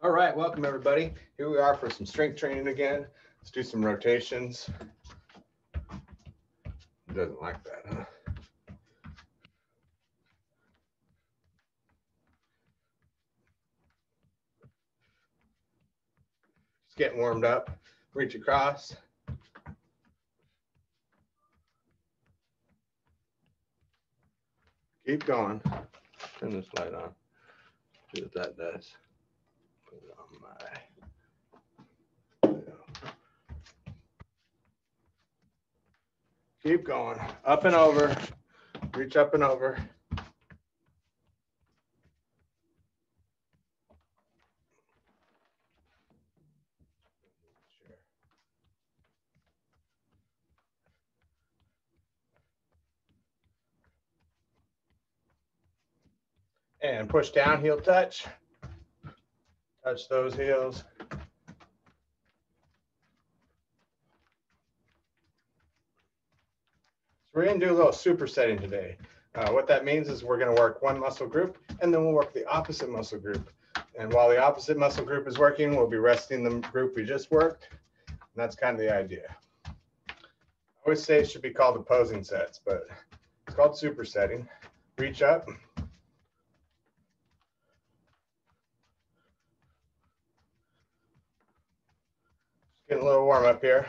All right, welcome everybody. Here we are for some strength training again. Let's do some rotations. Doesn't like that, huh? Just getting warmed up. Reach across. Keep going. Turn this light on. See what that does. Put it on my. Keep going. Up and over. Reach up and over. And push down, heel touch. Touch those heels. So we're going to do a little supersetting today. What that means is we're going to work one muscle group, and then we'll work the opposite muscle group. And while the opposite muscle group is working, we'll be resting the group we just worked. And that's kind of the idea. I always say it should be called opposing sets, but it's called supersetting. Reach up. Just getting a little warm up here.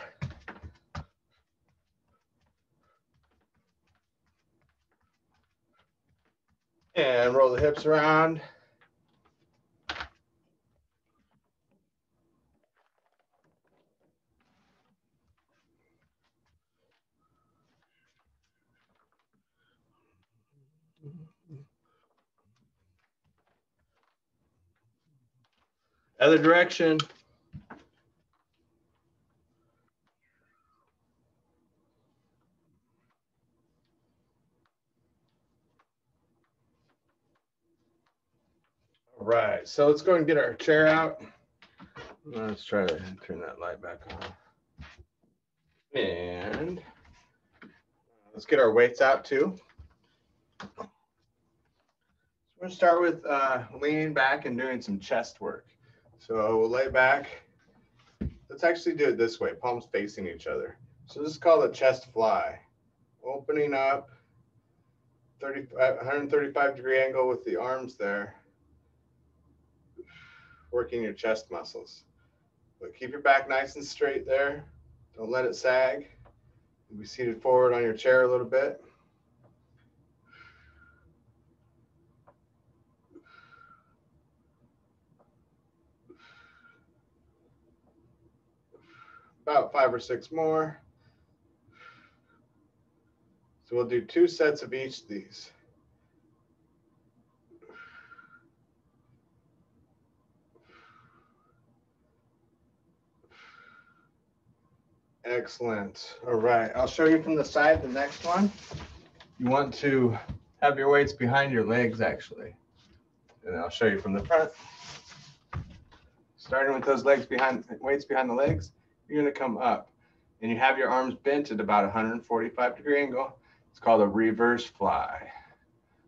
And roll the hips around. Other direction. All right, so let's go and get our chair out. Let's try to turn that light back on. And let's get our weights out too. So we're going to start with leaning back and doing some chest work. So we'll lay back. Let's actually do it this way, palms facing each other. So this is called a chest fly. Opening up, 135-degree angle with the arms there. Working your chest muscles. But keep your back nice and straight there. Don't let it sag. You'll be seated forward on your chair a little bit. About 5 or 6 more. So we'll do 2 sets of each of these. Excellent. All right, I'll show you from the side the next one. You want to have your weights behind your legs actually. And I'll show you from the front. Starting with those weights behind the legs, you're going to come up and you have your arms bent at about 145-degree angle. It's called a reverse fly.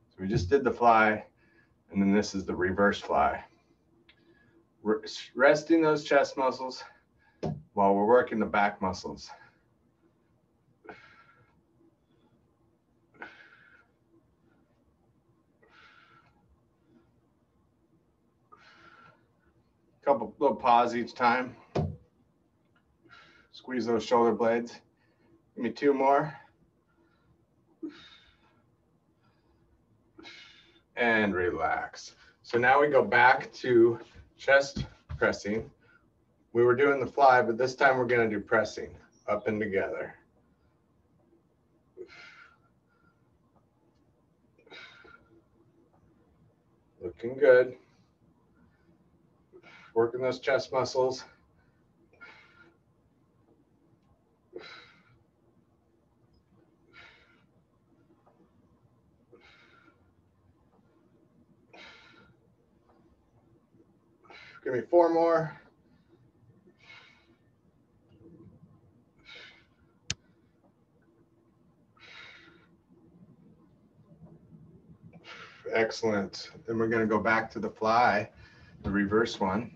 So we just did the fly, and then this is the reverse fly. Resting those chest muscles while we're working the back muscles. Couple little pause each time. Squeeze those shoulder blades. Give me 2 more. And relax. So now we go back to chest pressing. We were doing the fly, but this time we're going to do pressing up and together. Looking good. Working those chest muscles. Give me 4 more. Excellent. Then we're going to go back to the fly, the reverse one.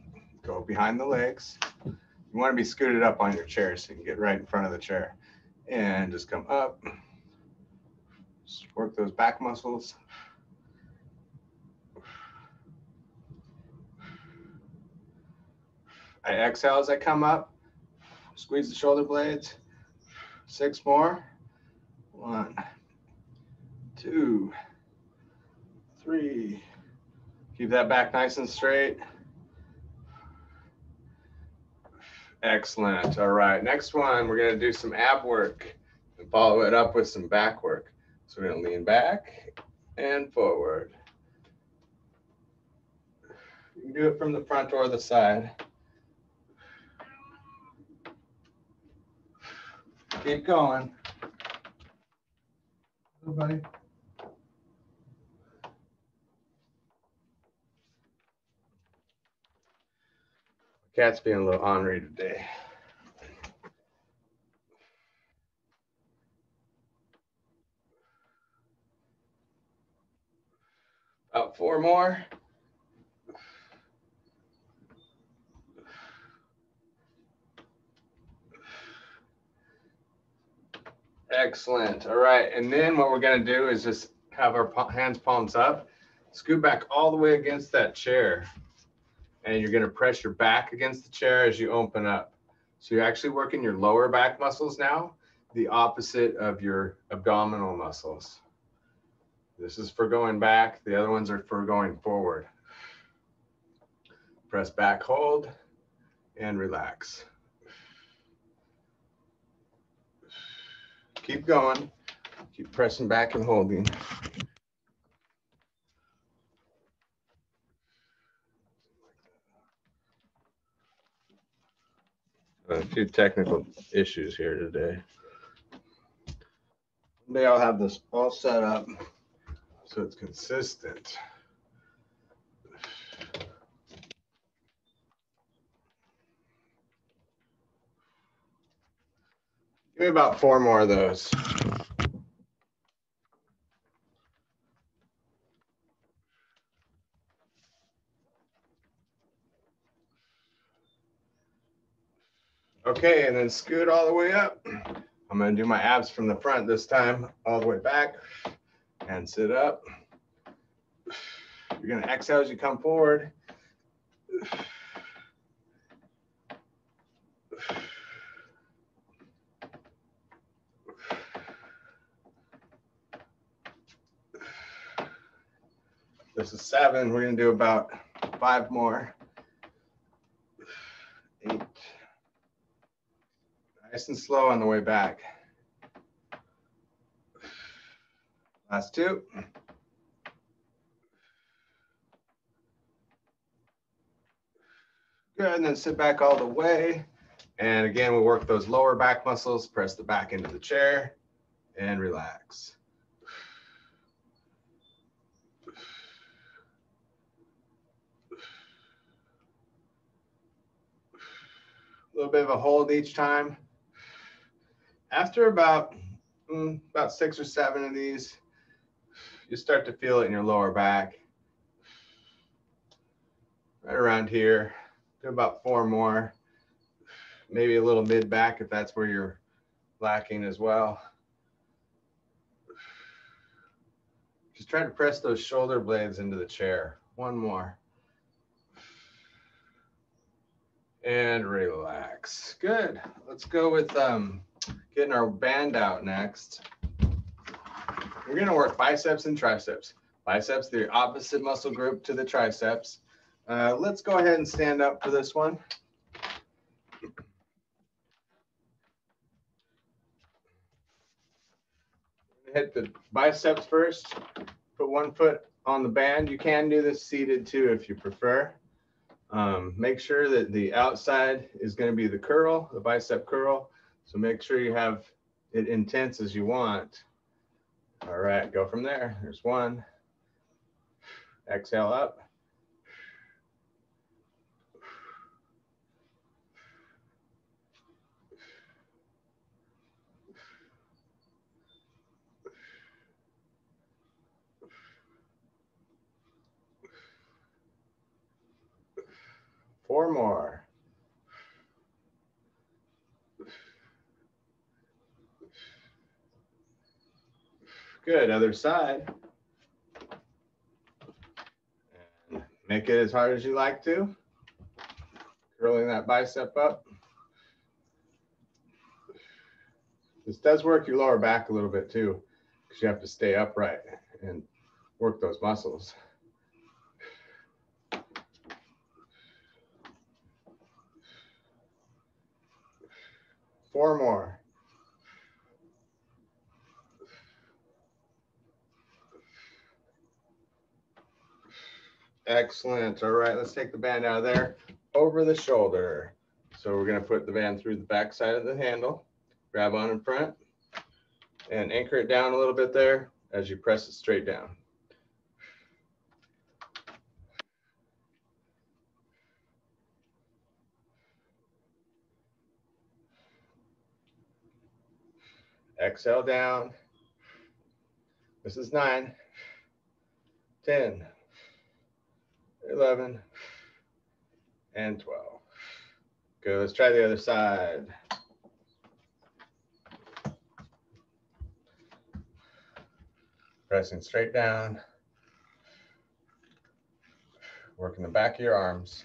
Go behind the legs. You want to be scooted up on your chair so you can get right in front of the chair. And just come up. Just work those back muscles. I exhale as I come up. Squeeze the shoulder blades. 6 more. 1, 2, 3. Keep that back nice and straight. Excellent. All right. Next one, we're going to do some ab work and follow it up with some back work. So we're going to lean back and forward. You can do it from the front or the side. Keep going. Everybody. Cat's being a little ornery today. About 4 more. Excellent. All right. And then what we're going to do is just have our hands palms up, scoot back all the way against that chair. And you're going to press your back against the chair as you open up. So you're actually working your lower back muscles now, the opposite of your abdominal muscles. This is for going back. The other ones are for going forward. Press back, hold, and relax. Keep going. Keep pressing back and holding. A few technical issues here today. They all have this all set up so it's consistent. Give me about 4 more of those. Okay, and then scoot all the way up. I'm going to do my abs from the front this time, all the way back, and sit up. You're going to exhale as you come forward. This is 7. We're going to do about 5 more. 8. Nice and slow on the way back. Last 2. Good, and then sit back all the way. And again, we'll work those lower back muscles. Press the back into the chair and relax. A little bit of a hold each time. After about 6 or 7 of these, you start to feel it in your lower back. Right around here. Do about 4 more. Maybe a little mid back if that's where you're lacking as well. Just try to press those shoulder blades into the chair. 1 more. And relax. Good. Let's go with getting our band out next. We're going to work biceps and triceps. Biceps, the opposite muscle group to the triceps. Let's go ahead and stand up for this one. Hit the biceps first. Put 1 foot on the band. You can do this seated too if you prefer. Make sure that the outside is going to be the curl, the bicep curl. So make sure you have it intense as you want. All right, go from there. There's 1. Exhale up. 4 more. Good, other side. And make it as hard as you like to. Curling that bicep up. This does work your lower back a little bit too, because you have to stay upright and work those muscles. Four more. Excellent. All right, let's take the band out of there. Over the shoulder. So we're going to put the band through the back side of the handle, grab on in front, and anchor it down a little bit there as you press it straight down. Exhale down. This is 9, 10, 11, and 12. Good, let's try the other side. Pressing straight down. Working the back of your arms.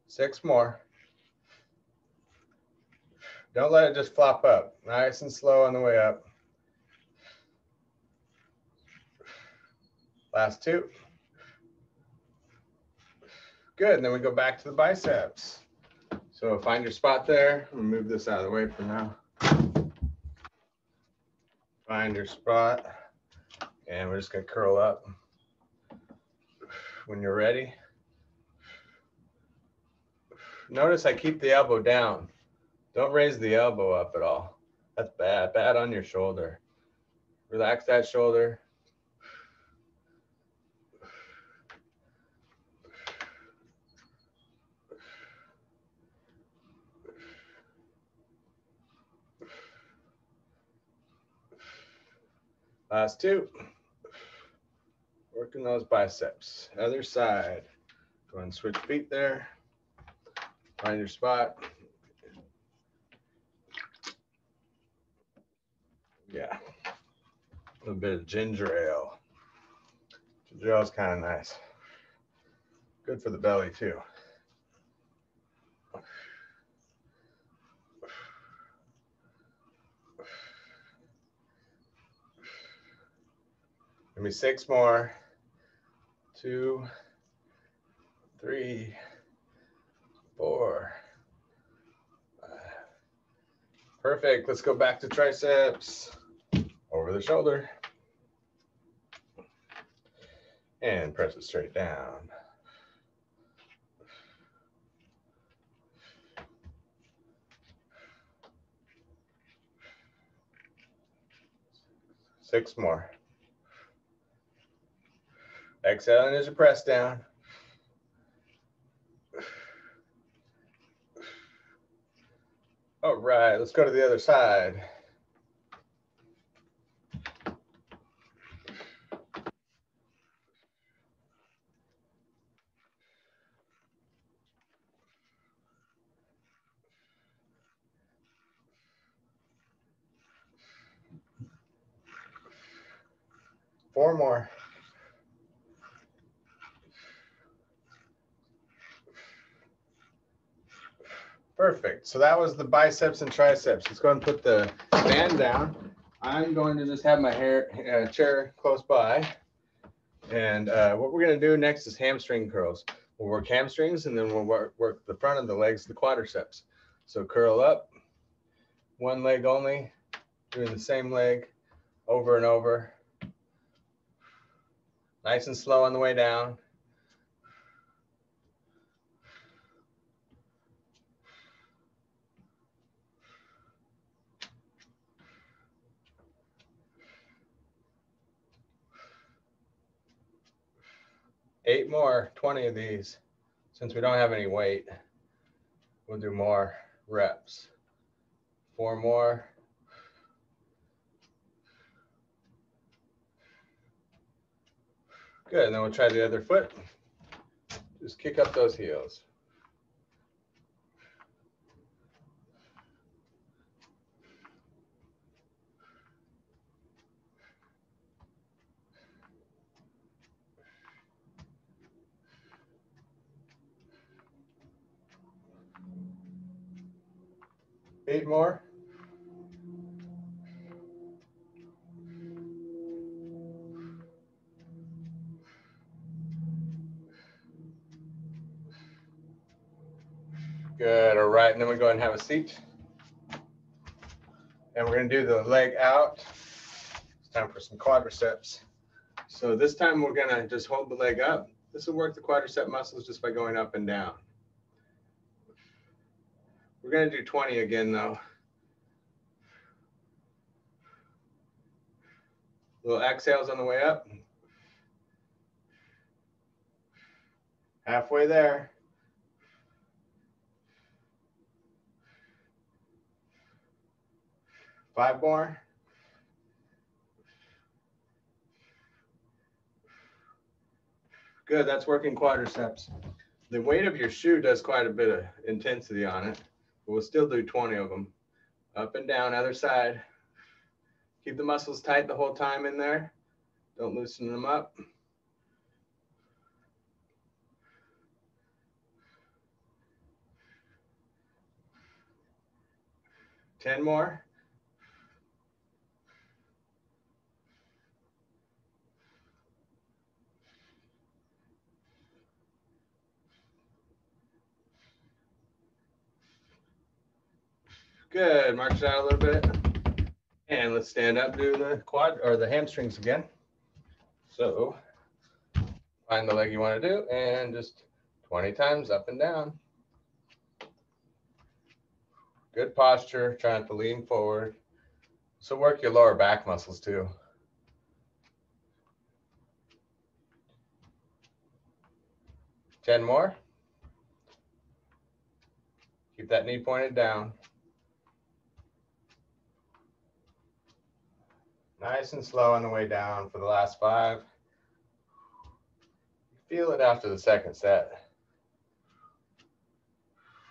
Six more. Don't let it just flop up. Nice and slow on the way up. Last 2. Good, and then we go back to the biceps. So find your spot there. I'm gonna move this out of the way for now. Find your spot, and we're just gonna curl up. When you're ready, notice I keep the elbow down. Don't raise the elbow up at all. That's bad, bad on your shoulder. Relax that shoulder. Last 2. Working those biceps. Other side. Go and switch feet there. Find your spot. Yeah. A little bit of ginger ale. Ginger ale is kind of nice. Good for the belly too. Give me 6 more. 2, 3, 4, 5. Perfect. Let's go back to triceps. Over the shoulder. And press it straight down. Six more. Exhaling as you press down. All right, let's go to the other side. Four more. Perfect. So that was the biceps and triceps. Let's go ahead and put the band down. I'm going to just have my chair close by. And what we're going to do next is hamstring curls. We'll work hamstrings, and then we'll work the front of the legs, the quadriceps. So curl up, one leg only, doing the same leg over and over. Nice and slow on the way down. Eight more, 20 of these. Since we don't have any weight, we'll do more reps. 4 more. Good, and then we'll try the other foot. Just kick up those heels. Eight more. Good, all right, and then we go ahead and have a seat. And we're gonna do the leg out. It's time for some quadriceps. So this time we're gonna just hold the leg up. This will work the quadricep muscles just by going up and down. We're gonna do 20 again though. Little exhales on the way up. Halfway there. Five more. Good, that's working quadriceps. The weight of your shoe does quite a bit of intensity on it, but we'll still do 20 of them. Up and down, other side. Keep the muscles tight the whole time in there. Don't loosen them up. Ten more. Good, march it out a little bit. And let's stand up, do the quad or the hamstrings again. So find the leg you want to do and just 20 times up and down. Good posture, trying to lean forward. So work your lower back muscles too. Ten more. Keep that knee pointed down. Nice and slow on the way down for the last 5. Feel it after the second set.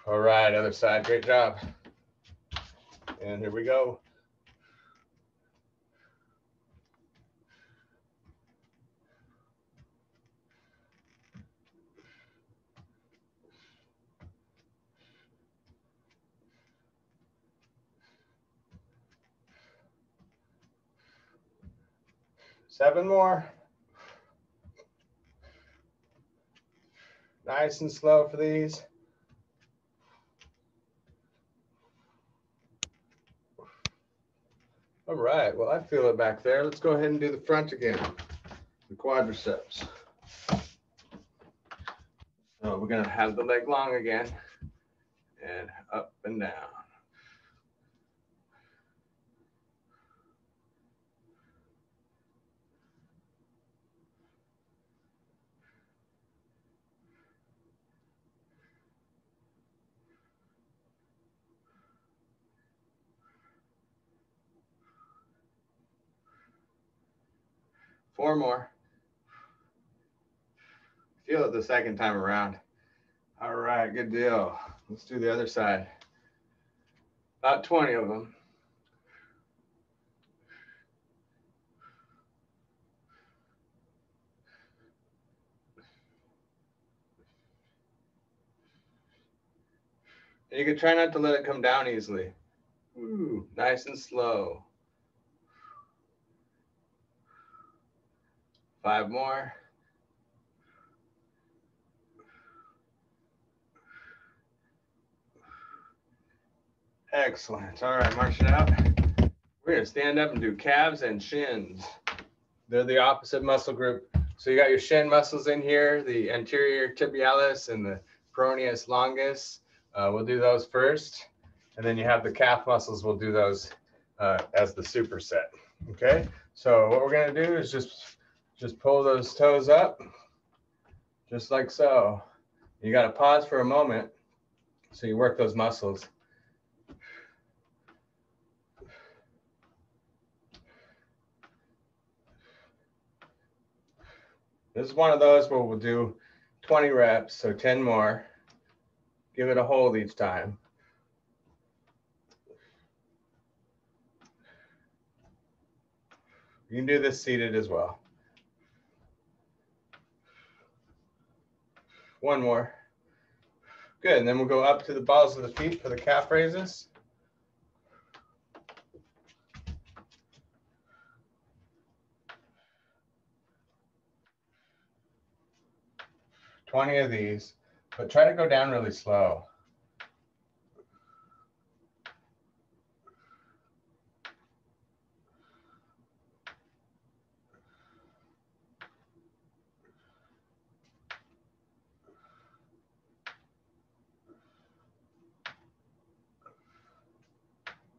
All right, other side, great job. And here we go. Seven more. Nice and slow for these. All right, well, I feel it back there. Let's go ahead and do the front again, the quadriceps. So we're gonna have the leg long again and up and down. Four more. Feel it the second time around. All right, good deal. Let's do the other side. About 20 of them. And you can try not to let it come down easily. Ooh, nice and slow. 5 more. Excellent. All right, march it out. We're going to stand up and do calves and shins. They're the opposite muscle group. So you got your shin muscles in here, the anterior tibialis and the peroneus longus. We'll do those first. And then you have the calf muscles. We'll do those as the superset. Okay. So what we're going to do is just pull those toes up, just like so. You got to pause for a moment so you work those muscles. This is one of those where we'll do 20 reps, so 10 more. Give it a hold each time. You can do this seated as well. One more. Good, and then we'll go up to the balls of the feet for the calf raises. $20 of these, but try to go down really slow.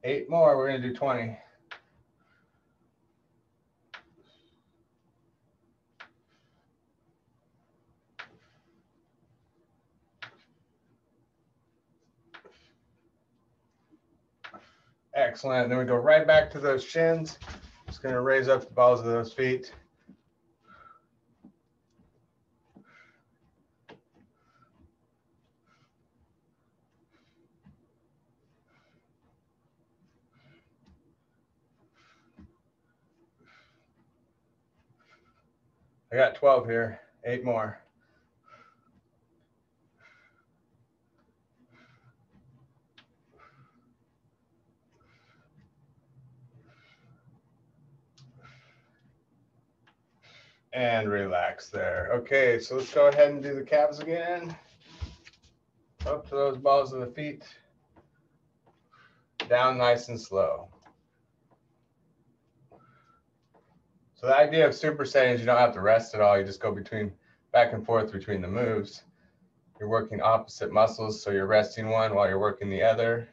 Eight more, we're gonna do 20. Excellent, then we go right back to those shins. Just gonna raise up the balls of those feet. I got 12 here, 8 more. And relax there. Okay, so let's go ahead and do the calves again. Up to those balls of the feet. Down nice and slow. So the idea of supersetting is you don't have to rest at all. You just go back and forth between the moves. You're working opposite muscles, so you're resting one while you're working the other.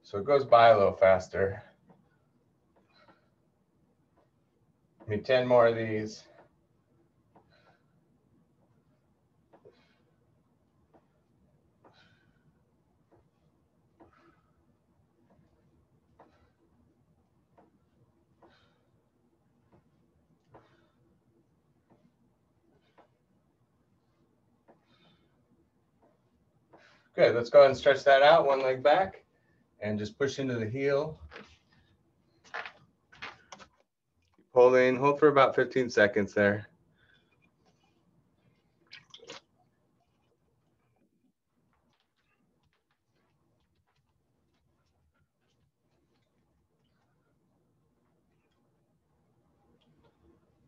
So it goes by a little faster. Give me 10 more of these. Good, let's go ahead and stretch that out, one leg back, and just push into the heel. Holding, hold for about 15 seconds there.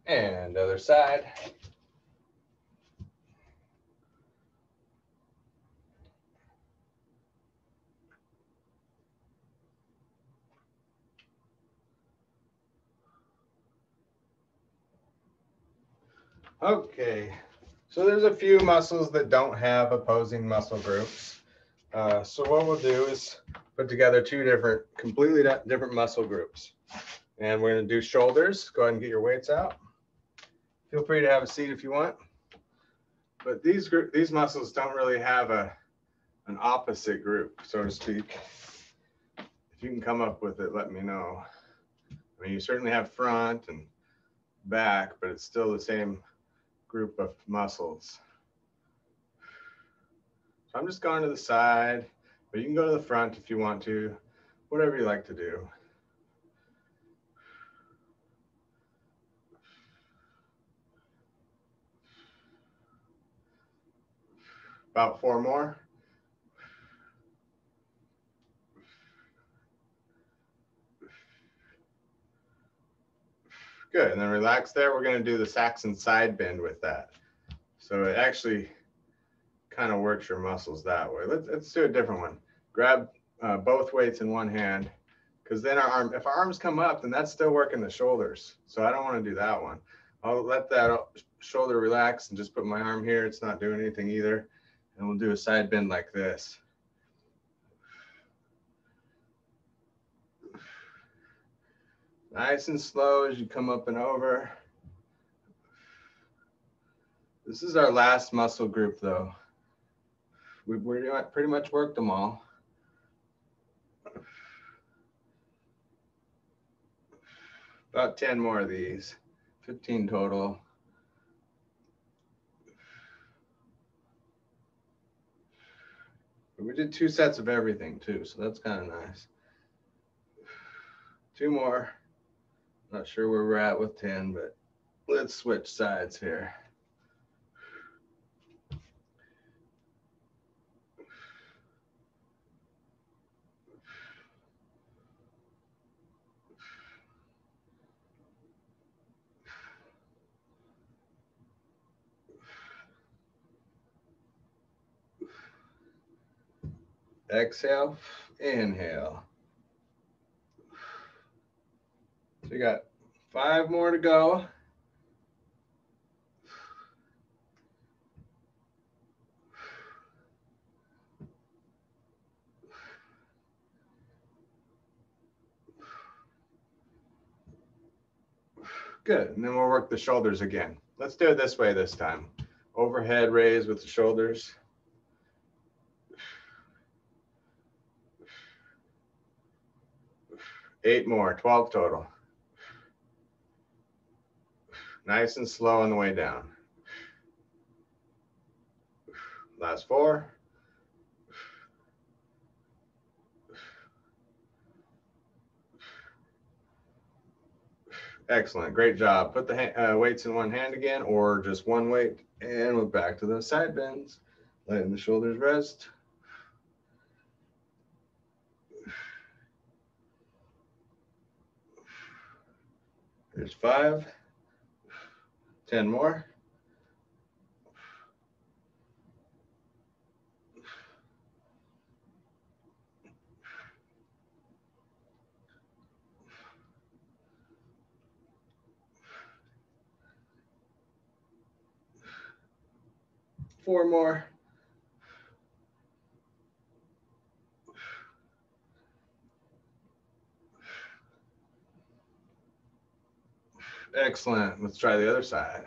And other side. Okay, so there's a few muscles that don't have opposing muscle groups. So what we'll do is put together two completely different muscle groups. And we're gonna do shoulders. Go ahead and get your weights out. Feel free to have a seat if you want. But these muscles don't really have an opposite group, so to speak. If you can come up with it, let me know. I mean, you certainly have front and back, but it's still the same group of muscles. So I'm just going to the side, but you can go to the front if you want to, whatever you like to do. About 4 more. Good, and then relax there. We're gonna do the Saxon side bend with that. So it actually kind of works your muscles that way. Let's do a different one. Grab both weights in one hand, because then if our arms come up, then that's still working the shoulders. So I don't want to do that one. I'll let that shoulder relax and just put my arm here. It's not doing anything either. And we'll do a side bend like this. Nice and slow as you come up and over. This is our last muscle group though. We've pretty much worked them all. About 10 more of these. 15 total. We did 2 sets of everything too, so that's kind of nice. 2 more. Not sure where we're at with 10, but let's switch sides here. Exhale, inhale. So we got 5 more to go. Good, and then we'll work the shoulders again. Let's do it this way this time. Overhead raise with the shoulders. Eight more, 12 total. Nice and slow on the way down. Last 4. Excellent, great job. Put the weights in one hand again, or just one weight, and we're back to those side bends. Letting the shoulders rest. There's 5. 10 more. Four more. Excellent. Let's try the other side.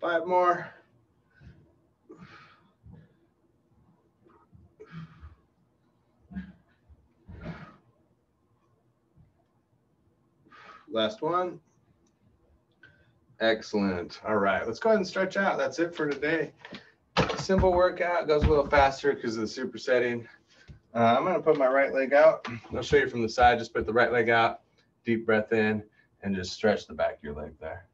Five more. Last one. Excellent. All right, let's go ahead and stretch out. That's it for today. Simple workout, goes a little faster because of the supersetting. I'm going to put my right leg out. I'll show you from the side. Just put the right leg out, deep breath in, and just stretch the back of your leg there.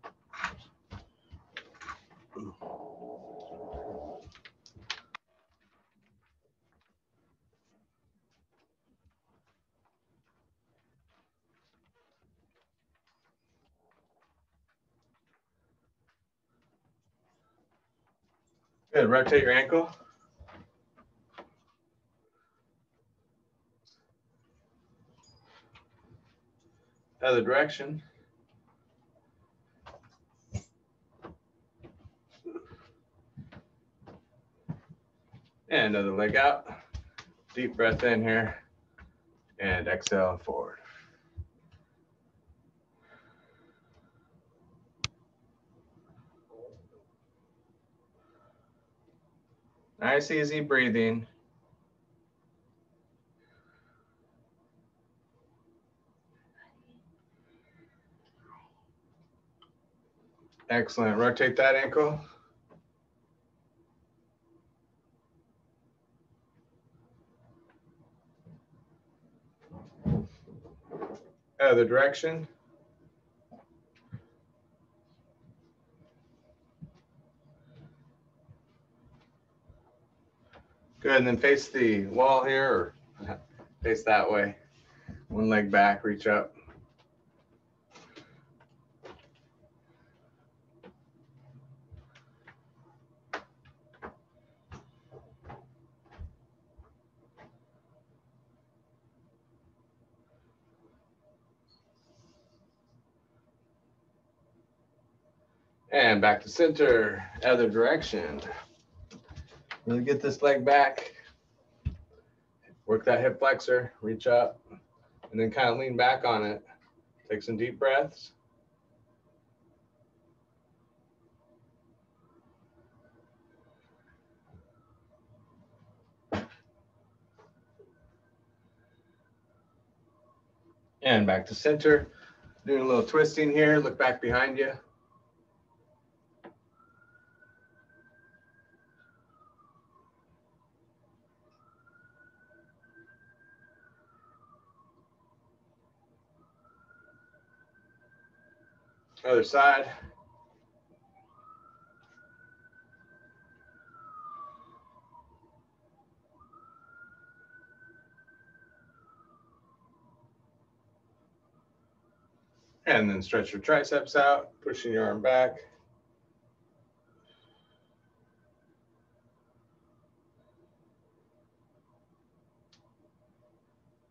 Good. Rotate your ankle. Other direction. And other leg out. Deep breath in here. And exhale forward. Nice, easy breathing. Excellent. Rotate that ankle. Other direction. Good, and then face the wall here, or face that way. One leg back, reach up. And back to center, other direction. Really get this leg back. Work that hip flexor, reach up, and then kind of lean back on it. Take some deep breaths. And back to center. Doing a little twisting here. Look back behind you. Other side. And then stretch your triceps out, pushing your arm back.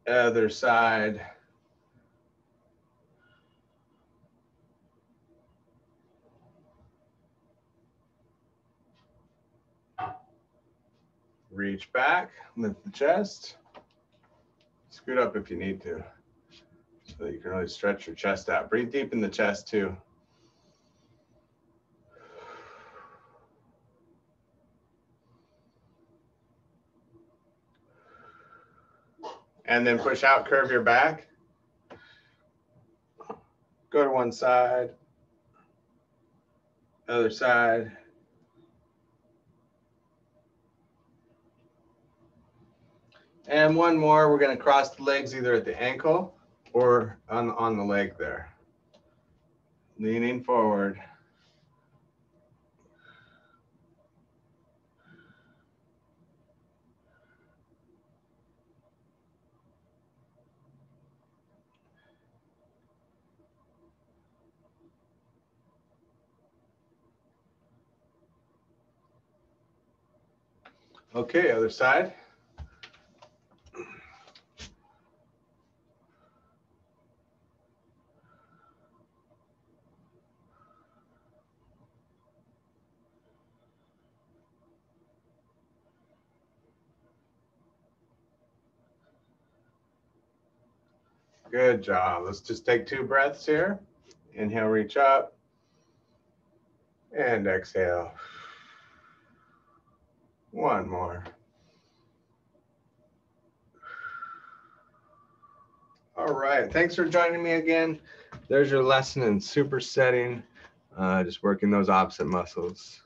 Other side. Reach back, lift the chest. Scoot up if you need to, so that you can really stretch your chest out. Breathe deep in the chest too. And then push out, curve your back. Go to one side, other side. And one more, we're gonna cross the legs either at the ankle or on the leg there. Leaning forward. Okay, other side. Good job. Let's just take 2 breaths here. Inhale, reach up. And exhale. One more. All right. Thanks for joining me again. There's your lesson in supersetting, just working those opposite muscles.